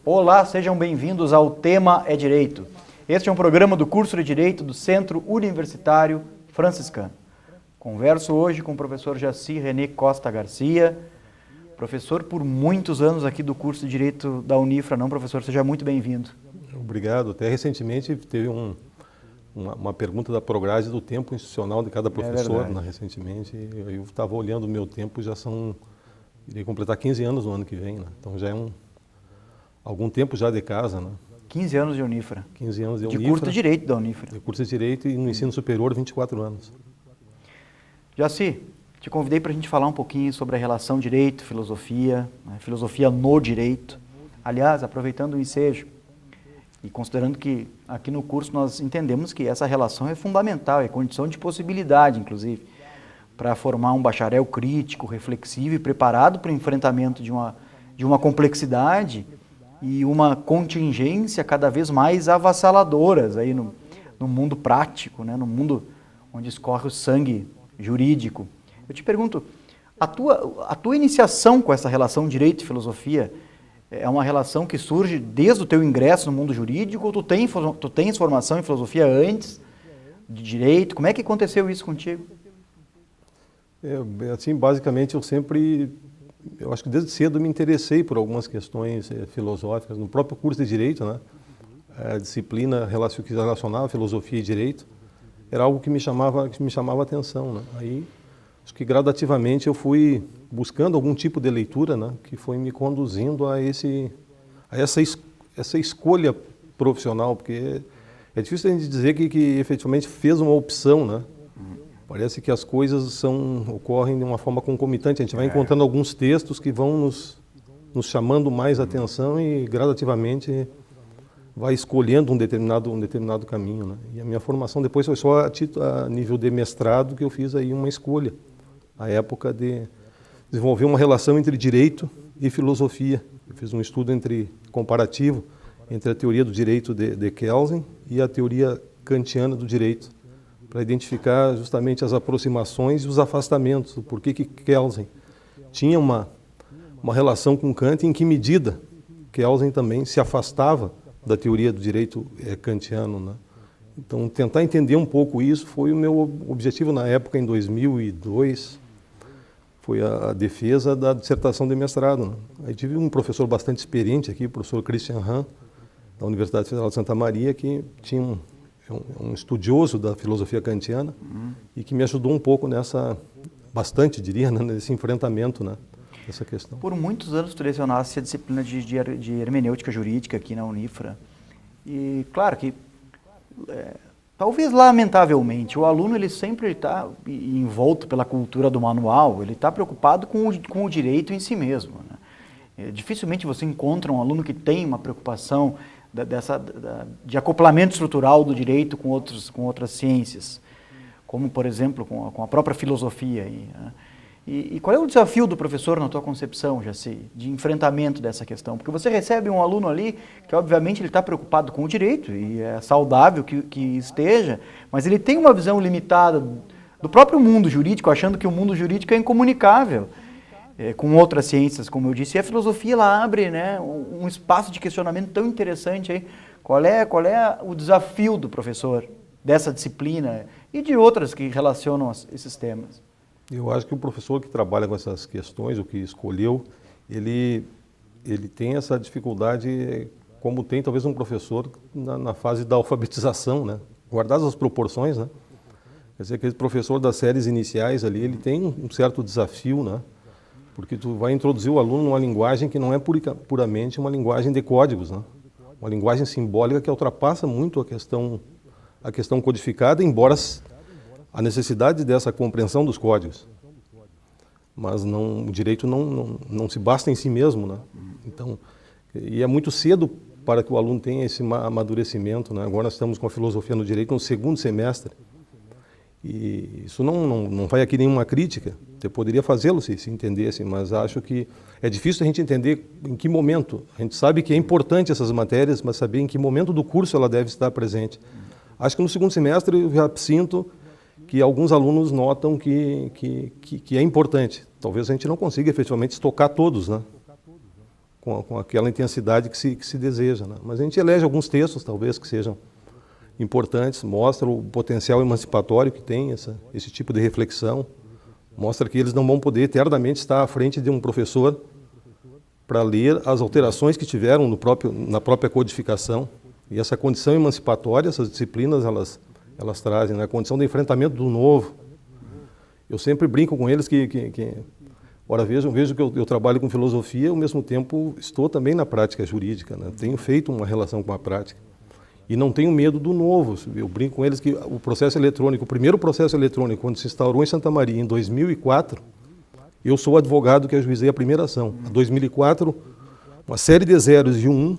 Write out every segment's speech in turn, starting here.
Olá, sejam bem-vindos ao Tema é Direito. Este é um programa do curso de Direito do Centro Universitário Franciscano. Converso hoje com o professor Jaci René Costa Garcia, professor por muitos anos aqui do curso de Direito da Unifra. Não, professor, seja muito bem-vindo. Obrigado. Até recentemente teve uma pergunta da Prograde do tempo institucional de cada professor, recentemente. Eu estava olhando o meu tempo, irei completar 15 anos no ano que vem, né? Então já é algum tempo já de casa, né? 15 anos de Unifra. 15 anos de Unifra. De curso de Direito da Unifra. De curso de Direito e no ensino superior, 24 anos. Jaci, te convidei para a gente falar um pouquinho sobre a relação direito, filosofia, né? Filosofia no direito. Aliás, aproveitando o ensejo e considerando que aqui no curso nós entendemos que essa relação é fundamental, é condição de possibilidade, inclusive, para formar um bacharel crítico, reflexivo e preparado para o enfrentamento de uma complexidade e uma contingência cada vez mais avassaladoras aí no mundo prático, né? No mundo onde escorre o sangue jurídico. Eu te pergunto, a tua iniciação com essa relação direito e filosofia é uma relação que surge desde o teu ingresso no mundo jurídico ou tu tens formação em filosofia antes de direito? Como é que aconteceu isso contigo? Assim, basicamente, eu acho que desde cedo me interessei por algumas questões filosóficas. No próprio curso de Direito, né? A disciplina que relacionava filosofia e direito era algo que me chamava a atenção, né? Aí, acho que gradativamente eu fui buscando algum tipo de leitura, né? Que foi me conduzindo a essa escolha profissional, porque é difícil a gente dizer que efetivamente fez uma opção, né? Parece que as coisas ocorrem de uma forma concomitante. A gente vai encontrando alguns textos que vão nos chamando mais atenção e gradativamente vai escolhendo um determinado caminho, né? E a minha formação depois foi só a nível de mestrado que eu fiz aí uma escolha, a época de desenvolver uma relação entre direito e filosofia. Eu fiz um estudo comparativo entre a teoria do direito de Kelsen e a teoria kantiana do direito, para identificar justamente as aproximações e os afastamentos, o porquê que Kelsen tinha uma relação com Kant, em que medida Kelsen também se afastava da teoria do direito kantiano, né? Então, tentar entender um pouco isso foi o meu objetivo na época, em 2002, foi a defesa da dissertação de mestrado, né? Aí tive um professor bastante experiente aqui, o professor Christian Hahn, da Universidade Federal de Santa Maria, que tinha um estudioso da filosofia kantiana e que me ajudou um pouco bastante, diria, né, nesse enfrentamento, né, dessa questão. Por muitos anos tu lecionaste a disciplina de hermenêutica jurídica aqui na Unifra. E claro que, talvez lamentavelmente, o aluno ele sempre está envolto pela cultura do manual, ele está preocupado com o direito em si mesmo, né? Dificilmente você encontra um aluno que tem uma preocupação de acoplamento estrutural do direito com outras ciências, como, por exemplo, com a própria filosofia. Né? E qual é o desafio do professor na tua concepção, Jaci, de enfrentamento dessa questão? Porque você recebe um aluno ali que, obviamente, ele está preocupado com o direito, e é saudável que esteja, mas ele tem uma visão limitada do próprio mundo jurídico, achando que o mundo jurídico é incomunicável com outras ciências, como eu disse, e a filosofia ela abre, né, um espaço de questionamento tão interessante aí. Qual é o desafio do professor dessa disciplina e de outras que relacionam esses temas? Eu acho que o professor que trabalha com essas questões, o que escolheu, ele tem essa dificuldade, como tem talvez um professor na fase da alfabetização, né? Guardadas as proporções, né? Quer dizer, aquele professor das séries iniciais ali, ele tem um certo desafio, né? Porque tu vai introduzir o aluno numa linguagem que não é puramente uma linguagem de códigos, né? Uma linguagem simbólica que ultrapassa muito a questão codificada, embora a necessidade dessa compreensão dos códigos. Mas o direito não se basta em si mesmo, né? Então, e é muito cedo para que o aluno tenha esse amadurecimento, né? Agora nós estamos com a filosofia no direito no segundo semestre. E isso não vai aqui nenhuma crítica, eu poderia fazê-lo se entendesse, mas acho que é difícil a gente entender em que momento. A gente sabe que é importante essas matérias, mas saber em que momento do curso ela deve estar presente. Acho que no segundo semestre eu já sinto que alguns alunos notam que é importante. Talvez a gente não consiga efetivamente estocar todos, né? com aquela intensidade que se deseja, né? Mas a gente elege alguns textos, talvez, que sejam importantes, mostra o potencial emancipatório que tem esse tipo de reflexão, mostra que eles não vão poder eternamente estar à frente de um professor para ler as alterações que tiveram na própria codificação. E essa condição emancipatória, essas disciplinas, elas trazem, né? A condição de enfrentamento do novo. Eu sempre brinco com eles ora, vejam que eu trabalho com filosofia, ao mesmo tempo estou também na prática jurídica, né? Tenho feito uma relação com a prática. E não tenho medo do novo. Eu brinco com eles que o processo eletrônico, o primeiro processo eletrônico, quando se instaurou em Santa Maria, em 2004, eu sou o advogado que ajuizei a primeira ação. Em 2004, uma série de zeros e um,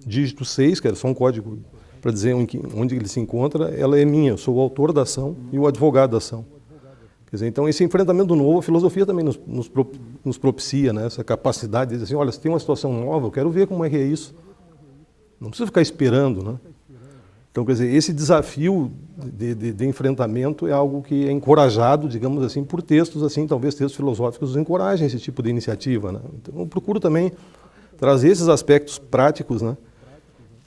dígito 6, que era só um código para dizer onde ele se encontra, ela é minha. Eu sou o autor da ação e o advogado da ação. Quer dizer, então, esse enfrentamento do novo, a filosofia também nos propicia, né? Essa capacidade de dizer assim, olha, se tem uma situação nova, eu quero ver como é que é isso. Não precisa ficar esperando, né? Então, quer dizer, esse desafio de enfrentamento é algo que é encorajado, digamos assim, por textos, assim, talvez textos filosóficos encorajem esse tipo de iniciativa, né? Então, eu procuro também trazer esses aspectos práticos, né,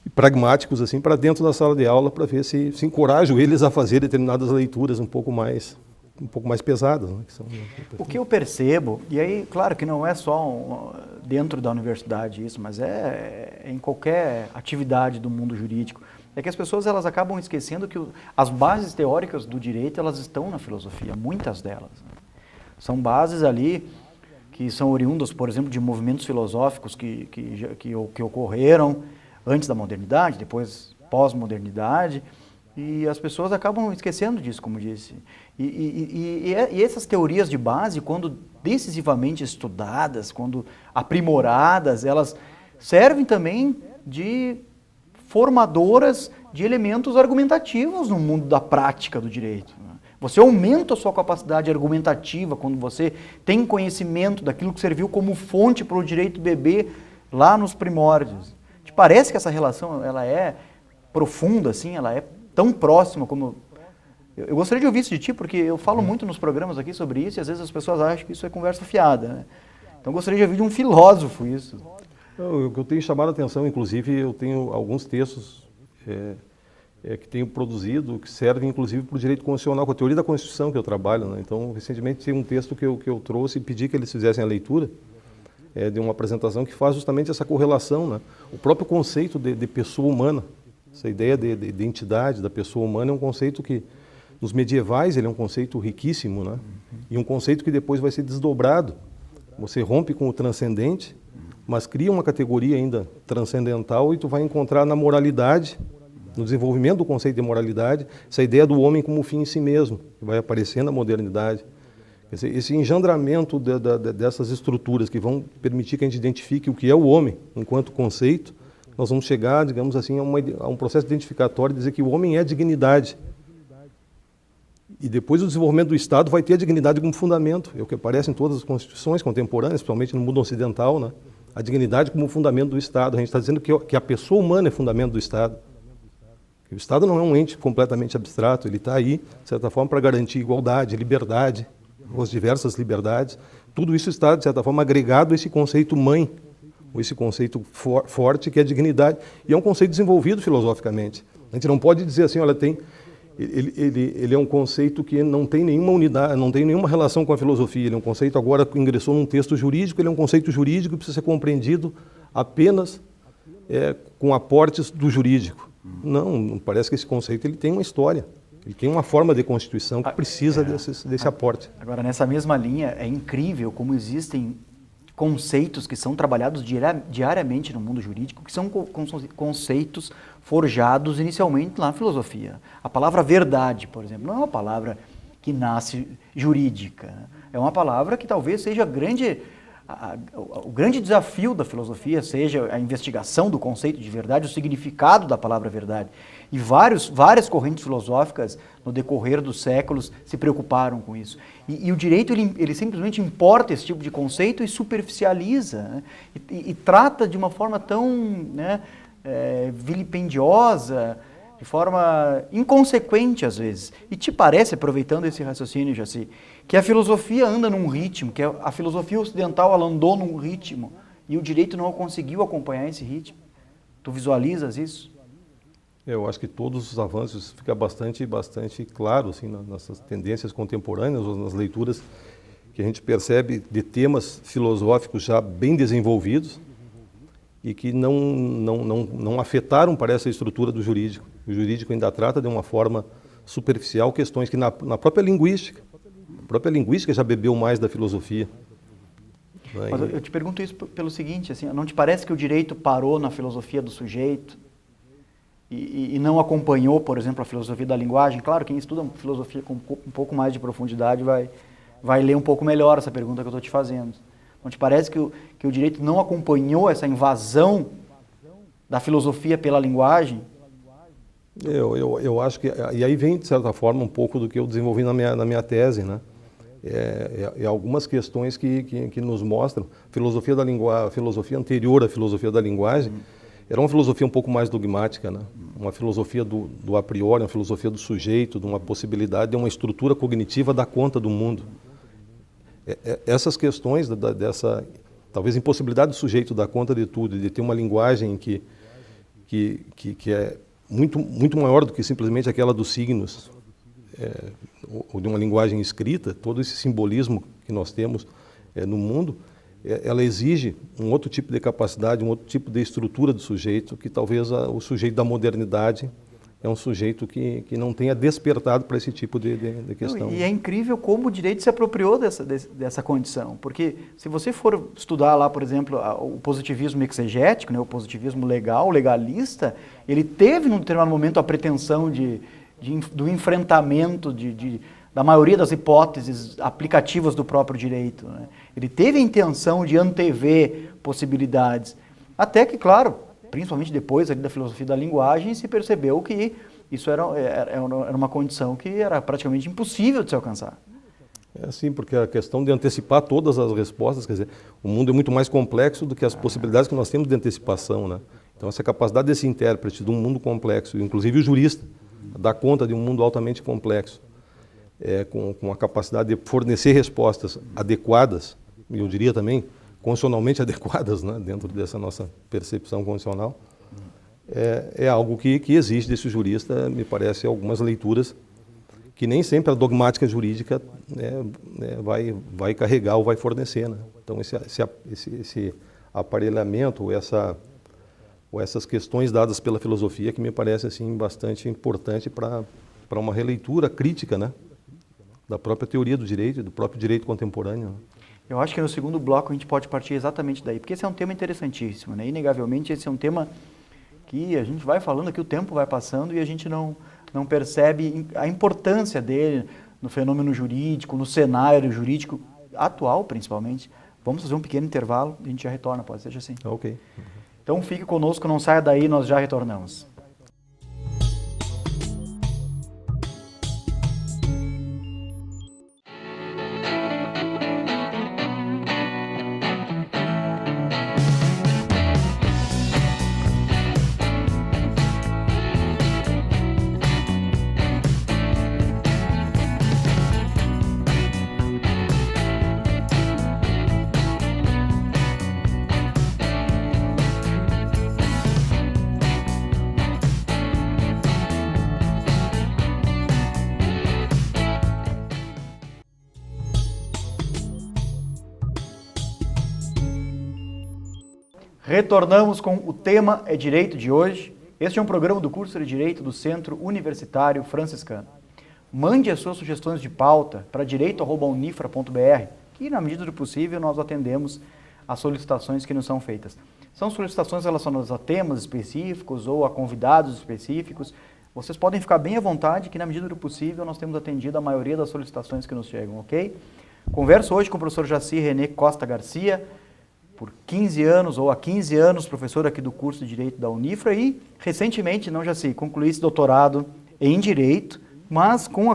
e pragmáticos, assim, para dentro da sala de aula, para ver se encorajo eles a fazer determinadas leituras um pouco mais pesadas, né, que são... O que eu percebo, e aí, claro que não é só dentro da universidade isso, mas é em qualquer atividade do mundo jurídico, é que as pessoas elas acabam esquecendo que as bases teóricas do direito elas estão na filosofia, muitas delas, né? São bases ali que são oriundas, por exemplo, de movimentos filosóficos que ocorreram antes da modernidade, depois pós-modernidade, e as pessoas acabam esquecendo disso, como disse. E essas teorias de base, quando decisivamente estudadas, quando aprimoradas, elas servem também de formadoras de elementos argumentativos no mundo da prática do direito. Você aumenta a sua capacidade argumentativa quando você tem conhecimento daquilo que serviu como fonte para o direito beber lá nos primórdios. Te parece que essa relação ela é profunda, assim, ela é tão próxima como... Eu gostaria de ouvir isso de ti, porque eu falo muito nos programas aqui sobre isso e às vezes as pessoas acham que isso é conversa fiada, né? Então eu gostaria de ouvir de um filósofo isso. O que eu tenho chamado a atenção, inclusive, eu tenho alguns textos que tenho produzido, que servem, inclusive, para o direito constitucional, com a teoria da Constituição que eu trabalho, né? Então, recentemente, tem um texto que eu trouxe e pedi que eles fizessem a leitura, de uma apresentação que faz justamente essa correlação, né? O próprio conceito de pessoa humana, essa ideia de entidade da pessoa humana é um conceito que, nos medievais, ele é um conceito riquíssimo, né? E um conceito que depois vai ser desdobrado. Você rompe com o transcendente, mas cria uma categoria ainda transcendental e tu vai encontrar na moralidade, no desenvolvimento do conceito de moralidade, essa ideia do homem como fim em si mesmo, que vai aparecer na modernidade. Esse engendramento dessas estruturas que vão permitir que a gente identifique o que é o homem enquanto conceito, nós vamos chegar, digamos assim, a um processo identificatório de dizer que o homem é dignidade. E depois o desenvolvimento do Estado vai ter a dignidade como fundamento, é o que aparece em todas as constituições contemporâneas, principalmente no mundo ocidental, né? A dignidade como fundamento do Estado. A gente está dizendo que a pessoa humana é fundamento do Estado. O Estado não é um ente completamente abstrato, ele está aí, de certa forma, para garantir igualdade, liberdade, as diversas liberdades. Tudo isso está, de certa forma, agregado a esse conceito mãe, ou esse conceito forte que é a dignidade. E é um conceito desenvolvido filosoficamente. A gente não pode dizer assim, olha, ele é um conceito que não tem nenhuma unidade, não tem nenhuma relação com a filosofia. Ele é um conceito agora que ingressou num texto jurídico, ele é um conceito jurídico que precisa ser compreendido apenas com aportes do jurídico. Não, parece que esse conceito ele tem uma história, ele tem uma forma de constituição que precisa desse aporte. Agora, nessa mesma linha, é incrível como existem conceitos que são trabalhados diariamente no mundo jurídico, que são conceitos forjados inicialmente na filosofia. A palavra verdade, por exemplo, não é uma palavra que nasce jurídica. É uma palavra que talvez seja o grande desafio da filosofia, seja a investigação do conceito de verdade, o significado da palavra verdade. E várias correntes filosóficas, no decorrer dos séculos, se preocuparam com isso. E o direito, ele simplesmente importa esse tipo de conceito e superficializa, né? E trata de uma forma tão, né, vilipendiosa, de forma inconsequente às vezes. E te parece, aproveitando esse raciocínio, Jaci, que a filosofia anda num ritmo, que a filosofia ocidental ela andou num ritmo e o direito não conseguiu acompanhar esse ritmo. Tu visualizas isso? Eu acho que todos os avanços fica bastante claro assim, nessas tendências contemporâneas, ou nas leituras que a gente percebe de temas filosóficos já bem desenvolvidos e que não afetaram, parece, a estrutura do jurídico. O jurídico ainda trata de uma forma superficial questões que na própria linguística, a própria linguística já bebeu mais da filosofia. Mas eu te pergunto isso pelo seguinte, assim, não te parece que o direito parou na filosofia do sujeito e não acompanhou, por exemplo, a filosofia da linguagem? Claro, quem estuda filosofia com um pouco mais de profundidade vai ler um pouco melhor essa pergunta que eu estou te fazendo. Não te parece que o direito não acompanhou essa invasão da filosofia pela linguagem? Eu acho que... E aí vem, de certa forma, um pouco do que eu desenvolvi na minha tese, né? Algumas questões que nos mostram. A filosofia anterior à filosofia da linguagem era uma filosofia um pouco mais dogmática, né? Uma filosofia do a priori, uma filosofia do sujeito, de uma possibilidade, de uma estrutura cognitiva da conta do mundo. Essas questões dessa, talvez, impossibilidade do sujeito dar conta de tudo, de ter uma linguagem que é muito maior do que simplesmente aquela dos signos, ou de uma linguagem escrita, todo esse simbolismo que nós temos no mundo, ela exige um outro tipo de capacidade, um outro tipo de estrutura do sujeito, que talvez o sujeito da modernidade é um sujeito que não tenha despertado para esse tipo de questão. E é incrível como o direito se apropriou dessa condição, porque se você for estudar lá, por exemplo, o positivismo exegético, né, o positivismo legal, legalista, ele teve, num determinado momento, a pretensão do enfrentamento da maioria das hipóteses aplicativas do próprio direito, né? Ele teve a intenção de antever possibilidades, até que, claro, principalmente depois ali da filosofia da linguagem, se percebeu que isso era uma condição que era praticamente impossível de se alcançar. É assim, porque a questão de antecipar todas as respostas, quer dizer, o mundo é muito mais complexo do que as possibilidades que nós temos de antecipação, né? Então, essa capacidade desse intérprete de um mundo complexo, inclusive o jurista, dar conta de um mundo altamente complexo, com a capacidade de fornecer respostas adequadas, e eu diria também constitucionalmente adequadas, né, dentro dessa nossa percepção constitucional, é algo que exige desse jurista, me parece, algumas leituras que nem sempre a dogmática jurídica vai carregar ou vai fornecer, né? Então, esse aparelhamento, ou essas questões dadas pela filosofia, que me parece assim, bastante importante para uma releitura crítica, né, da própria teoria do direito, do próprio direito contemporâneo, né? Eu acho que no segundo bloco a gente pode partir exatamente daí, porque esse é um tema interessantíssimo, né? Inegavelmente esse é um tema que a gente vai falando que o tempo vai passando e a gente não percebe a importância dele no fenômeno jurídico, no cenário jurídico atual, principalmente. Vamos fazer um pequeno intervalo e a gente já retorna, pode ser assim. Ok. Então fique conosco, não saia daí, nós já retornamos. Retornamos com o tema é Direito de hoje. Este é um programa do curso de Direito do Centro Universitário Franciscano. Mande as suas sugestões de pauta para direito@unifra.br, que na medida do possível nós atendemos às solicitações que nos são feitas. São solicitações relacionadas a temas específicos ou a convidados específicos. Vocês podem ficar bem à vontade que na medida do possível nós temos atendido a maioria das solicitações que nos chegam, ok? Converso hoje com o professor Jaci René Costa Garcia, por 15 anos, ou há 15 anos, professor aqui do curso de Direito da Unifra e, recentemente, não já sei, concluí esse doutorado em Direito, mas com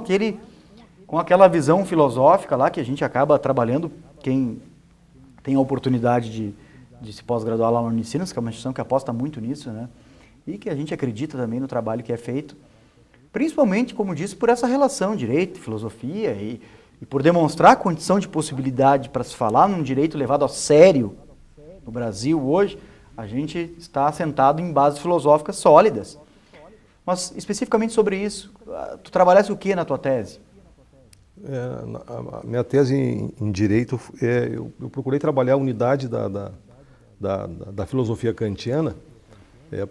aquela visão filosófica lá que a gente acaba trabalhando, quem tem a oportunidade de se pós-graduar lá na Unicinos, que é uma instituição que aposta muito nisso, né? E que a gente acredita também no trabalho que é feito, principalmente, como disse, por essa relação direito, filosofia e por demonstrar a condição de possibilidade para se falar num direito levado a sério No Brasil, hoje, a gente está assentado em bases filosóficas sólidas. Mas, especificamente sobre isso, tu trabalhaste o que na tua tese? A minha tese em Direito, eu procurei trabalhar a unidade da filosofia kantiana,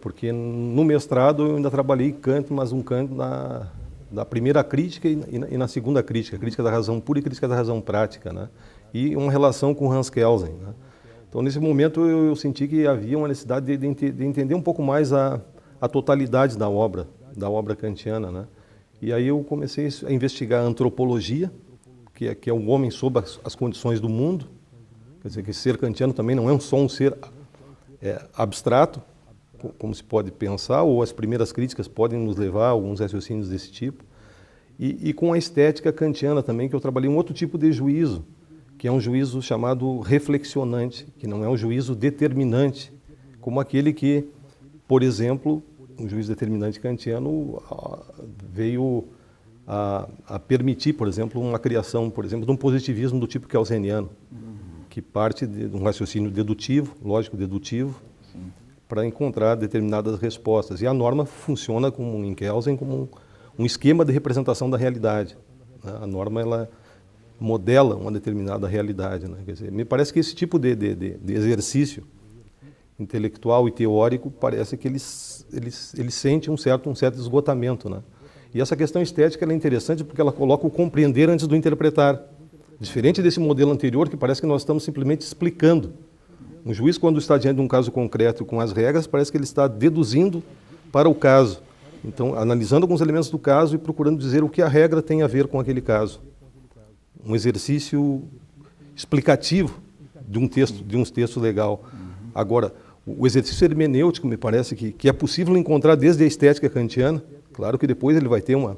porque no mestrado eu ainda trabalhei Kant, mas um Kant da primeira crítica e na segunda crítica, crítica da razão pura e crítica da razão prática, né? E uma relação com Hans Kelsen, né? Então, nesse momento, eu senti que havia uma necessidade de entender um pouco mais a totalidade da obra kantiana, né? E aí eu comecei a investigar a antropologia, que é o homem sob as condições do mundo. Quer dizer, que ser kantiano também não é só um ser abstrato, como se pode pensar, ou as primeiras críticas podem nos levar a alguns raciocínios desse tipo. E com a estética kantiana também, que eu trabalhei um outro tipo de juízo, que é um juízo chamado reflexionante, que não é um juízo determinante, como aquele que, por exemplo, um juízo determinante kantiano veio a permitir, por exemplo, uma criação, por exemplo, de um positivismo do tipo kelseniano, que parte de um raciocínio dedutivo, lógico-dedutivo, para encontrar determinadas respostas. E a norma funciona em Kelsen como um esquema de representação da realidade, né? A norma, ela modela uma determinada realidade, né? Quer dizer, me parece que esse tipo de exercício intelectual e teórico parece que ele sente um certo esgotamento, né? E essa questão estética ela é interessante porque ela coloca o compreender antes do interpretar. Diferente desse modelo anterior, que parece que nós estamos simplesmente explicando. Um juiz, quando está diante de um caso concreto com as regras, parece que ele está deduzindo para o caso. Então, analisando alguns elementos do caso e procurando dizer o que a regra tem a ver com aquele caso. Um exercício explicativo de um texto legal. Agora, o exercício hermenêutico me parece que é possível encontrar desde a estética kantiana. Claro que depois ele vai ter uma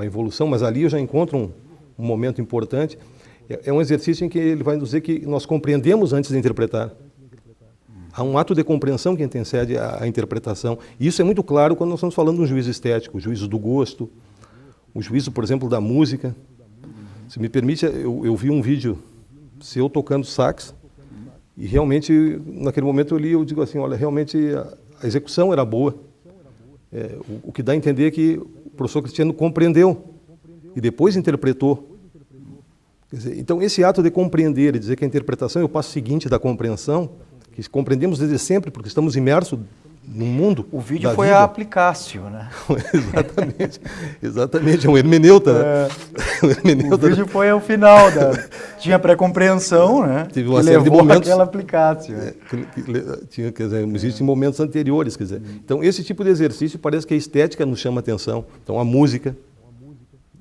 evolução, mas ali eu já encontro um momento importante. É um exercício em que ele vai nos dizer que nós compreendemos antes de interpretar. Há um ato de compreensão que antecede a interpretação. E isso é muito claro quando nós estamos falando de um juízo estético, o juízo do gosto, o juízo, por exemplo, da música. Se me permite, eu vi um vídeo seu tocando sax e realmente, naquele momento eu digo assim, olha, realmente a execução era boa. O que dá a entender é que o professor Cristiano compreendeu e depois interpretou. Quer dizer, então, esse ato de compreender e dizer que a interpretação é o passo seguinte da compreensão, que compreendemos desde sempre, porque estamos imersos no mundo. O vídeo foi a aplicácio, né? Exatamente, é um hermeneuta, né? O vídeo foi ao final, tinha pré-compreensão, né? Tive uma série de momentos aquela aplicácio. Quer dizer, existem momentos anteriores, quer dizer. Então, esse tipo de exercício parece que a estética nos chama a atenção. Então, a música,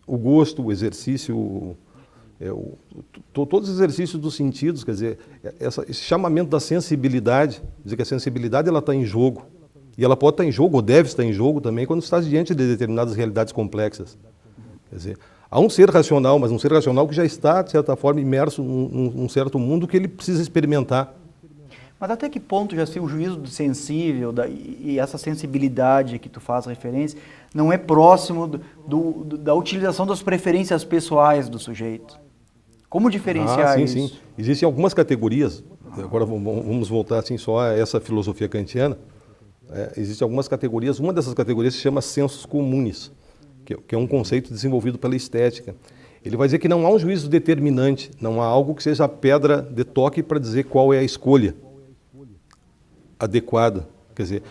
o gosto, o exercício, todos os exercícios dos sentidos, quer dizer, esse chamamento da sensibilidade, dizer que a sensibilidade ela está em jogo. E ela pode estar em jogo, ou deve estar em jogo também, quando está diante de determinadas realidades complexas. Quer dizer, há um ser racional, mas um ser racional que já está, de certa forma, imerso num certo mundo que ele precisa experimentar. Mas até que ponto já ser o juízo sensível e essa sensibilidade que tu faz referência não é próximo da utilização das preferências pessoais do sujeito? Como diferenciar isso? Sim. Existem algumas categorias, agora vamos voltar assim, só a essa filosofia kantiana. Existem algumas categorias, uma dessas categorias se chama sensus communis, que é um conceito desenvolvido pela estética. Ele vai dizer que não há um juízo determinante, não há algo que seja a pedra de toque para dizer qual é a escolha adequada. Quer dizer,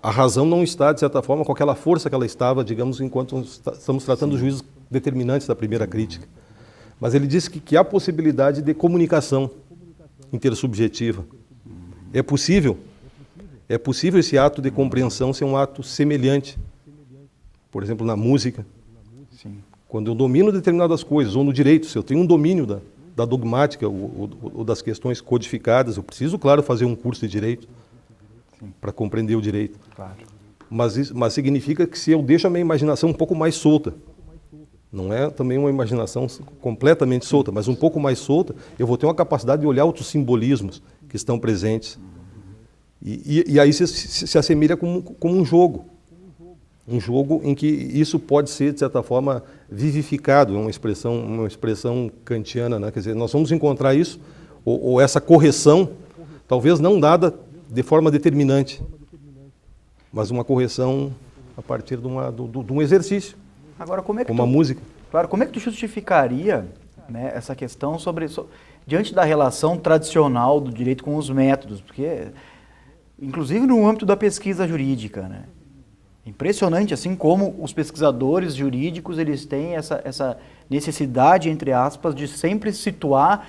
a razão não está, de certa forma, com aquela força que ela estava, digamos, enquanto estamos tratando dos juízos determinantes da primeira crítica. Mas ele diz que há possibilidade de comunicação intersubjetiva. É possível esse ato de compreensão ser um ato semelhante. Por exemplo, na música. Sim. Quando eu domino determinadas coisas, ou no direito, se eu tenho um domínio da dogmática ou das questões codificadas, eu preciso, claro, fazer um curso de direito para compreender o direito. Claro. Mas significa que se eu deixo a minha imaginação um pouco mais solta, não é também uma imaginação completamente solta, mas um pouco mais solta, eu vou ter uma capacidade de olhar outros simbolismos que estão presentes. E aí se assemelha como um jogo. Um jogo em que isso pode ser, de certa forma, vivificado, é uma expressão kantiana, né? Quer dizer, nós vamos encontrar isso, ou essa correção talvez não dada de forma determinante, mas uma correção a partir de um exercício, Agora, como é que como a música. Claro, como é que tu justificaria, né, essa questão diante da relação tradicional do direito com os métodos? Porque, inclusive no âmbito da pesquisa jurídica, né? Impressionante, assim como os pesquisadores jurídicos, eles têm essa necessidade, entre aspas, de sempre situar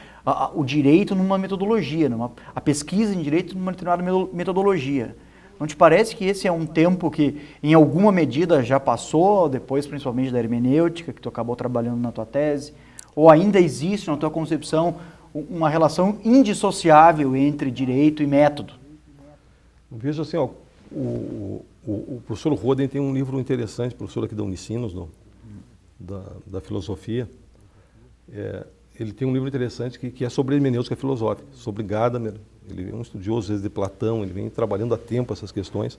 o direito numa metodologia, a pesquisa em direito numa determinada metodologia. Não te parece que esse é um tempo que, em alguma medida, já passou, depois principalmente da hermenêutica, que tu acabou trabalhando na tua tese, ou ainda existe, na tua concepção, uma relação indissociável entre direito e método? Veja assim, ó, o professor Roden tem um livro interessante, professor aqui da Unicinos, da filosofia. Ele tem um livro interessante que é sobre hermenêutica filosófica, sobre Gadamer. Ele é um estudioso, às vezes, de Platão, ele vem trabalhando há tempo essas questões.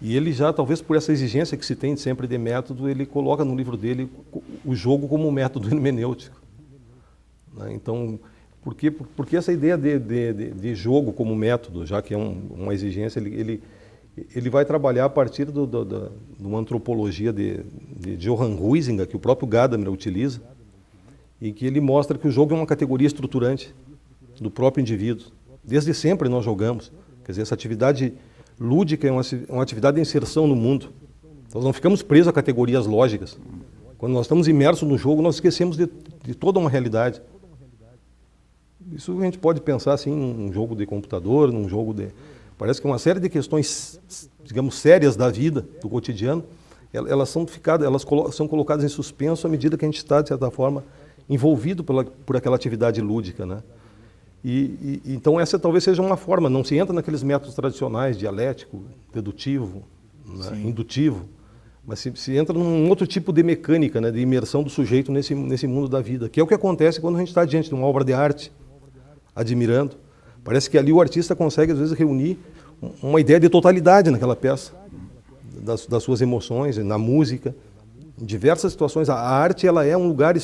E ele já, talvez por essa exigência que se tem sempre de método, ele coloca no livro dele o jogo como um método hermenêutico. Né? Então, por que essa ideia de jogo como método, já que é uma exigência, ele vai trabalhar a partir de uma antropologia de Johann Huizinga, que o próprio Gadamer utiliza, e que ele mostra que o jogo é uma categoria estruturante do próprio indivíduo. Desde sempre nós jogamos. Quer dizer, essa atividade lúdica é uma atividade de inserção no mundo. Nós não ficamos presos a categorias lógicas. Quando nós estamos imersos no jogo, nós esquecemos de toda uma realidade. Isso a gente pode pensar assim, num jogo de computador, num jogo de... Parece que uma série de questões, digamos, sérias da vida, do cotidiano, elas são colocadas em suspenso à medida que a gente está, de certa forma, envolvido por aquela atividade lúdica, né? Então essa talvez seja uma forma, não se entra naqueles métodos tradicionais, dialético, dedutivo, né, indutivo, mas se entra num outro tipo de mecânica, né, de imersão do sujeito nesse mundo da vida, que é o que acontece quando a gente está diante de uma obra de arte, admirando. Parece que ali o artista consegue, às vezes, reunir uma ideia de totalidade naquela peça, das suas emoções, na música, em diversas situações. A arte, ela é um lugar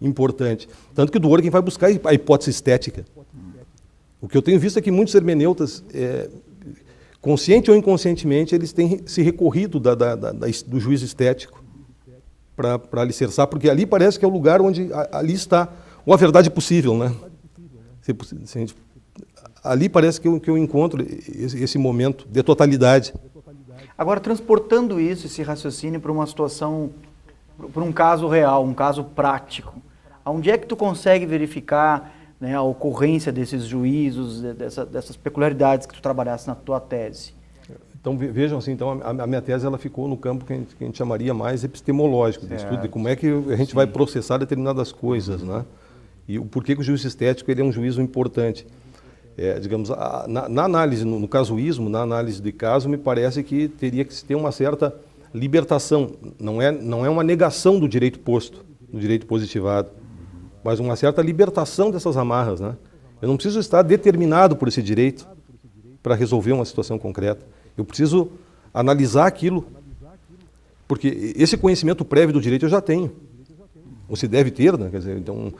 importante. Tanto que o Dworkin vai buscar a hipótese estética. O que eu tenho visto é que muitos hermeneutas, consciente ou inconscientemente, eles têm se recorrido do juízo estético para alicerçar, porque ali parece que é o lugar onde ali está a verdade possível, né? Ali parece que eu encontro esse momento de totalidade. Agora, transportando esse raciocínio para uma situação, para um caso real, um caso prático, onde é que tu consegue verificar, né, a ocorrência desses juízos, dessas peculiaridades que tu trabalhasse na tua tese? Então, vejam assim, então, a minha tese ela ficou no campo que a gente chamaria mais epistemológico, de estudo de como é que a gente vai processar determinadas coisas, né? E o porquê que o juízo estético ele é um juízo importante. Digamos, na análise, no casuísmo, na análise de caso, me parece que teria que se ter uma certa libertação. Não é uma negação do direito posto, do direito positivado, mas uma certa libertação dessas amarras, né? Eu não preciso estar determinado por esse direito para resolver uma situação concreta. Eu preciso analisar aquilo, porque esse conhecimento prévio do direito eu já tenho. Ou se deve ter, né? Quer dizer, então,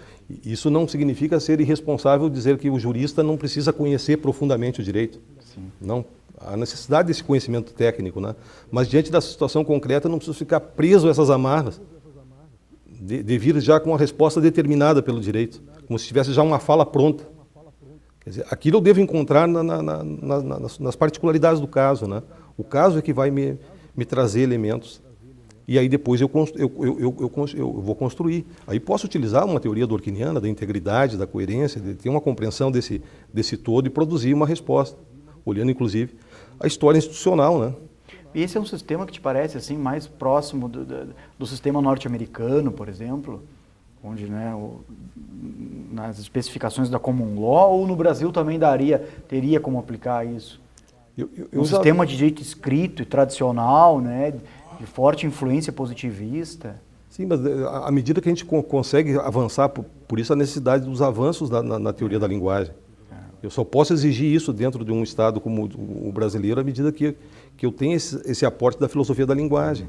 isso não significa ser irresponsável dizer que o jurista não precisa conhecer profundamente o direito. Sim. Não, há necessidade desse conhecimento técnico, né? Mas diante da situação concreta eu não preciso ficar preso a essas amarras, de vir já com a resposta determinada pelo direito, como se tivesse já uma fala pronta. Quer dizer, aquilo eu devo encontrar nas particularidades do caso, né? O caso é que vai me trazer elementos. E aí depois eu vou construir. Aí posso utilizar uma teoria dworkiniana da integridade, da coerência, de ter uma compreensão desse todo e produzir uma resposta, olhando inclusive a história institucional, né? E esse é um sistema que te parece assim mais próximo do sistema norte-americano, por exemplo, onde, né, nas especificações da common law, ou no Brasil também teria como aplicar isso? Um sistema de direito escrito e tradicional, né, de forte influência positivista. Sim, mas à medida que a gente consegue avançar, por isso a necessidade dos avanços na teoria da linguagem. Eu só posso exigir isso dentro de um Estado como o brasileiro à medida que eu tenho esse aporte da filosofia da linguagem.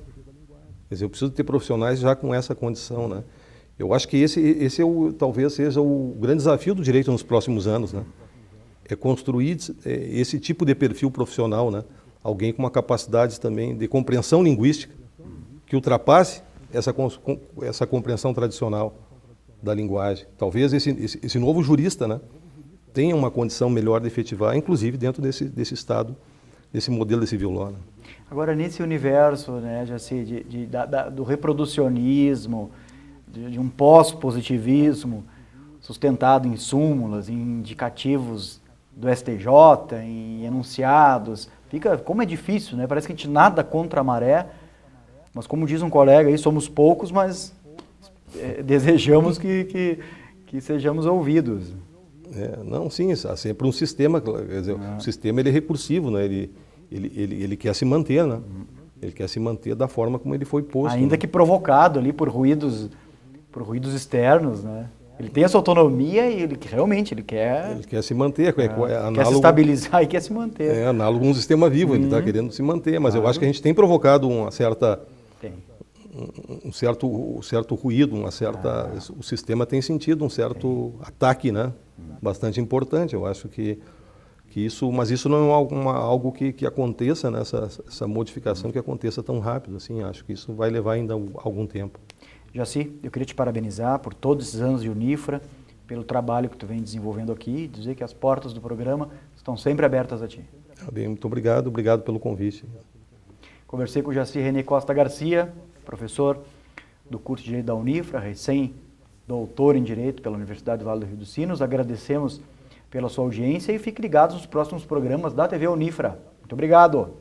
Quer dizer, eu preciso ter profissionais já com essa condição, né? Eu acho que esse talvez seja o grande desafio do direito nos próximos anos, né? é construir esse tipo de perfil profissional, né? Alguém com uma capacidade também de compreensão linguística que ultrapasse essa compreensão tradicional da linguagem. Talvez esse novo jurista, né, tenha uma condição melhor de efetivar, inclusive dentro desse estado, desse modelo de civil law, né? Agora, nesse universo, né, Jaci, do reproducionismo, de um pós-positivismo sustentado em súmulas, em indicativos do STJ, em enunciados, como é difícil, né? Parece que a gente nada contra a maré, mas como diz um colega aí, somos poucos, mas desejamos que sejamos ouvidos. Não, sim, há sempre um sistema, quer dizer, o sistema ele é recursivo, né? Ele quer se manter, né? Ele quer se manter da forma como ele foi posto. Ainda, né, que provocado ali por ruídos externos, né? Ele tem essa autonomia e ele realmente quer... Ele quer se manter. Quer se estabilizar e quer se manter. É análogo a um sistema vivo, ele está querendo se manter, mas eu acho que a gente tem provocado uma certa... um certo ruído, o sistema tem sentido um certo ataque, né? Bastante importante. Eu acho que isso, mas isso não é algo que aconteça, né? Essa modificação que aconteça tão rápido assim. Acho que isso vai levar ainda algum tempo. Jaci, eu queria te parabenizar por todos esses anos de Unifra, pelo trabalho que tu vem desenvolvendo aqui, dizer que as portas do programa estão sempre abertas a ti. Bem, muito obrigado pelo convite. Conversei com o Jaci René Costa Garcia, professor do curso de Direito da Unifra, recém-doutor em Direito pela Universidade do Vale do Rio dos Sinos. Agradecemos pela sua audiência e fique ligados nos próximos programas da TV Unifra. Muito obrigado!